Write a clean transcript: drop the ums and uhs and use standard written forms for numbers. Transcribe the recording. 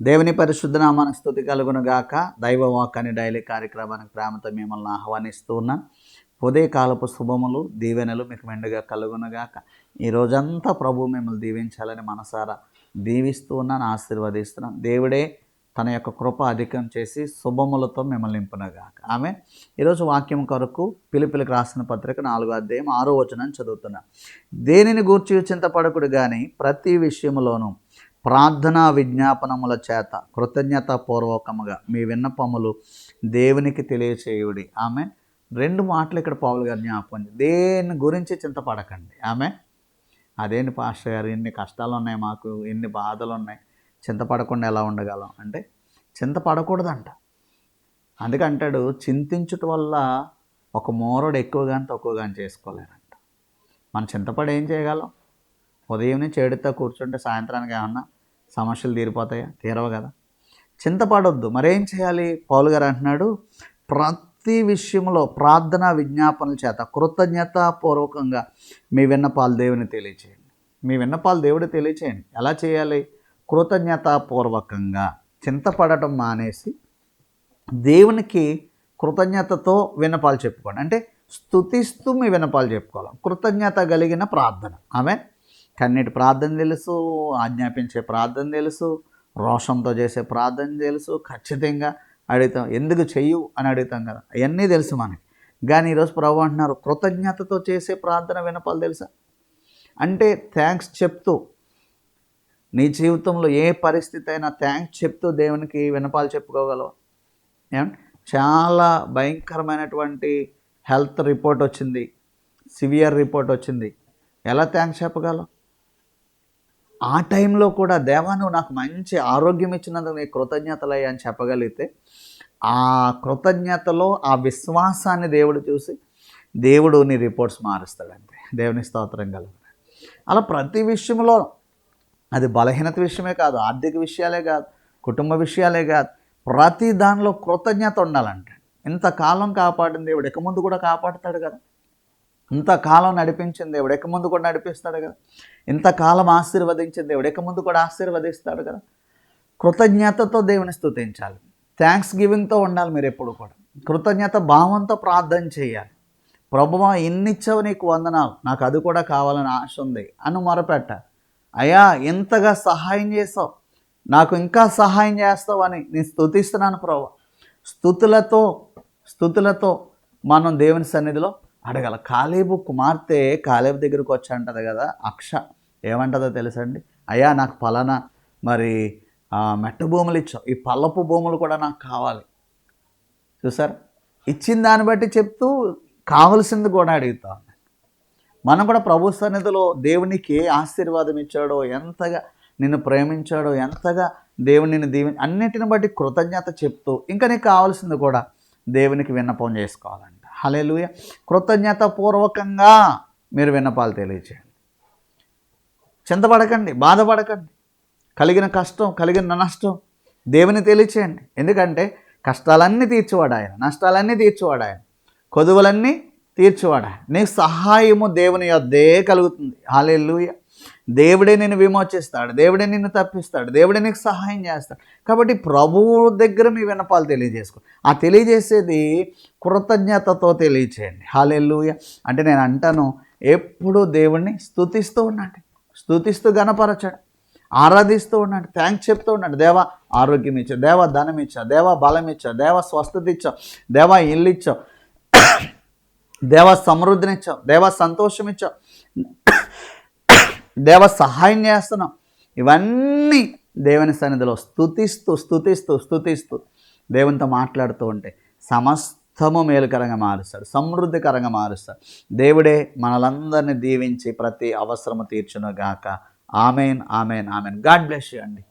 దేవుని పరిశుద్ధ నామానికి స్తుతి కలుగును గాక. దైవ వాక్ అని డైలీ కార్యక్రమానికి ప్రేమతో మిమ్మల్ని ఆహ్వానిస్తూ ఉన్నాను. ఉదయకాలపు శుభములు దీవెనలు మీకు మెండుగా కలుగును గాక. ఈ రోజంతా ప్రభు మిమ్మల్ని దీవించాలని మనసారా దీవిస్తూ ఉన్నాను, ఆశీర్వదిస్తున్నాను. దేవుడే తన యొక్క కృప అధికం చేసి శుభములతో మిమ్మల్ని నింపునుగాక. ఆమె ఈరోజు వాక్యం కొరకు పిలుపులకు రాసిన పత్రిక 4వ అధ్యాయం 6వ వచనం చదువుతున్నాను. దేనిని గూర్చి చింతపడకుడు కానీ ప్రతి విషయములోనూ ప్రార్థనా విజ్ఞాపనముల చేత కృతజ్ఞతాపూర్వకముగా మీ విన్నపములు దేవునికి తెలియచేయుడి. ఆమె 2 మాటలు ఇక్కడ పౌలు గారు జ్ఞాపకం. దేని గురించి చింతపడకండి. ఆమె అదేంటి పాస్టర్ గారు, ఇన్ని కష్టాలు ఉన్నాయి, మాకు ఇన్ని బాధలు ఉన్నాయి, చింతపడకుండా ఎలా ఉండగలం అంటే చింతపడకూడదంట. అందుకంటాడు, చింతించుట వల్ల ఒక మోరడు ఎక్కువ కానీ తక్కువ కానీ చేసుకోలేరంట. మనం చింతపడి ఏం చేయగలం? ఉదయం నుంచి ఏడుతో కూర్చుంటే సాయంత్రానికి ఏమన్నా సమస్యలు తీరిపోతాయా? తీరవు కదా. చింతపడొద్దు. మరేం చేయాలి? పౌలు గారు అంటున్నాడు, ప్రతి విషయంలో ప్రార్థనా విజ్ఞాపనల చేత కృతజ్ఞతాపూర్వకంగా మీ విన్నపాలు దేవుని తెలియచేయండి. మీ విన్నపాలు దేవుడు తెలియచేయండి. ఎలా చేయాలి? కృతజ్ఞతాపూర్వకంగా. చింతపడటం మానేసి దేవునికి కృతజ్ఞతతో విన్నపాలు చెప్పుకోండి. అంటే స్తుతిస్తూ మీ విన్నపాలు చెప్పుకోవాలి. కృతజ్ఞత కలిగిన ప్రార్థన. ఆమె కన్నీటి ప్రార్థన తెలుసు, ఆజ్ఞాపించే ప్రార్థన తెలుసు, రోషంతో చేసే ప్రార్థన తెలుసు. ఖచ్చితంగా అడుగుతాం, ఎందుకు చెయ్యు అని అడుగుతాం కదా, అవన్నీ తెలుసు మనకి. కానీ ఈరోజు ప్రభు అంటున్నారు, కృతజ్ఞతతో చేసే ప్రార్థన వినపాలు తెలుసా అంటే థ్యాంక్స్ చెప్తూ, నీ జీవితంలో ఏ పరిస్థితి అయినా థ్యాంక్స్ చెప్తూ దేవునికి వినపాలు చెప్పుకోగలవు. ఏమంటే చాలా భయంకరమైనటువంటి హెల్త్ రిపోర్ట్ వచ్చింది, సివియర్ రిపోర్ట్ వచ్చింది, ఎలా థ్యాంక్స్ చెప్పగలవు? ఆ టైంలో కూడా దేవా నువ్వు నాకు మంచి ఆరోగ్యం ఇచ్చినందుకు నీ కృతజ్ఞతలయ్యా అని చెప్పగలిగితే, ఆ కృతజ్ఞతలో ఆ విశ్వాసాన్ని దేవుడు చూసి దేవుడు నీ రిపోర్ట్స్ మారుస్తాడంతే. దేవుని స్తోత్రం కలుగు. అలా ప్రతి విషయంలో, అది బలహీనత విషయమే కాదు, ఆర్థిక విషయాలే కాదు, కుటుంబ విషయాలే కాదు, ప్రతి దానిలో కృతజ్ఞత ఉండాలంటే. ఇంతకాలం కాపాడిన దేవుడు ఇక ముందు కూడా కాపాడుతాడు కదా. ఇంతకాలం నడిపించిన దేవుడు ఇక ముందు కూడా నడిపిస్తాడు కదా. ఇంతకాలం ఆశీర్వదించిన దేవుడు ఇక ముందు కూడా ఆశీర్వదిస్తాడు కదా. కృతజ్ఞతతో దేవుని స్తుతించాలి. థ్యాంక్స్ గివింగ్తో ఉండాలి. మీరు ఎప్పుడు కూడా కృతజ్ఞత భావంతో ప్రార్థన చేయాలి. ప్రభువా ఇన్నిచ్చావు, నీకు వందనాలు, నాకు అది కూడా కావాలని ఆశ ఉంది అని మొరపెట్టాలి. అయ్యా ఇంతగా సహాయం చేసావు, నాకు ఇంకా సహాయం చేస్తావు అని నేను స్తుతిస్తున్నాను ప్రభు. స్తుతులతో మనం దేవుని సన్నిధిలో అడగాల. కాలేబు కుమార్తె కాలేబు దగ్గరకు వచ్చి అంటది కదా, అక్ష ఏమంటుందో తెలుసండి, అయ్యా నాకు పలానా మరి మెట్ట భూములు ఇచ్చావు, ఈ పల్లపు భూములు కూడా నాకు కావాలి. చూసారు, ఇచ్చిన దాన్ని బట్టి చెప్తూ కావలసింది కూడా అడుగుతా. మనం కూడా ప్రభు సన్నిధిలో దేవునికి ఏ ఆశీర్వాదం ఇచ్చాడో, ఎంతగా నిన్ను ప్రేమించాడో, ఎంతగా దేవుని నిన్ను అన్నిటిని బట్టి కృతజ్ఞత చెప్తూ ఇంకా నీకు కావాల్సింది కూడా దేవునికి విన్నపం చేసుకోవాలంట. హల్లెలూయా. కృతజ్ఞతాపూర్వకంగా మీరు విన్నపాలు తెలియచేయండి. చింతపడకండి, బాధపడకండి. కలిగిన కష్టం, కలిగిన నష్టం దేవుని తెలియచేయండి. ఎందుకంటే కష్టాలన్నీ తీర్చువాడు ఆయన, నష్టాలన్నీ తీర్చువాడు ఆయన, కొదువులన్నీ తీర్చువాడు ఆయన. నీకు సహాయము దేవుని యొద్దే కలుగుతుంది. హల్లెలూయా. దేవుడే నిన్ను విమోచిస్తాడు, దేవుడే నిన్ను తప్పిస్తాడు, దేవుడే నీకు సహాయం చేస్తాడు. కాబట్టి ప్రభువు దగ్గర మీ విన్నపాలు తెలియజేసుకో. ఆ తెలియజేసేది కృతజ్ఞతతో తెలియచేయండి. హల్లెలూయా. అంటే నేను అంటాను, ఎప్పుడూ దేవుణ్ణి స్తుతిస్తూ ఉండండి, స్తుతిస్తూ గణపరచండి, ఆరాధిస్తూ ఉండండి, థ్యాంక్స్ చెప్తూ ఉండండి. దేవా ఆరోగ్యం ఇచ్చావు, దేవా ధనం ఇచ్చావు, దేవా బలం ఇచ్చావు, దేవా స్వస్థత ఇచ్చావు, దేవా ఇల్లు ఇచ్చావు, దేవా సమృద్ధినిచ్చావు, దేవా సంతోషం ఇచ్చావు, దేవ సహాయం చేస్తున్నాం. ఇవన్నీ దేవుని సన్నిధిలో స్తుతిస్తూ దేవునితో మాట్లాడుతూ ఉంటే సమస్తము మేలుకరంగా మారుస్తాడు, సమృద్ధికరంగా మారుస్తాడు. దేవుడే మనలందరినీ దీవించి ప్రతి అవసరము తీర్చును గాక. Amen, amen, amen. God bless you అండి.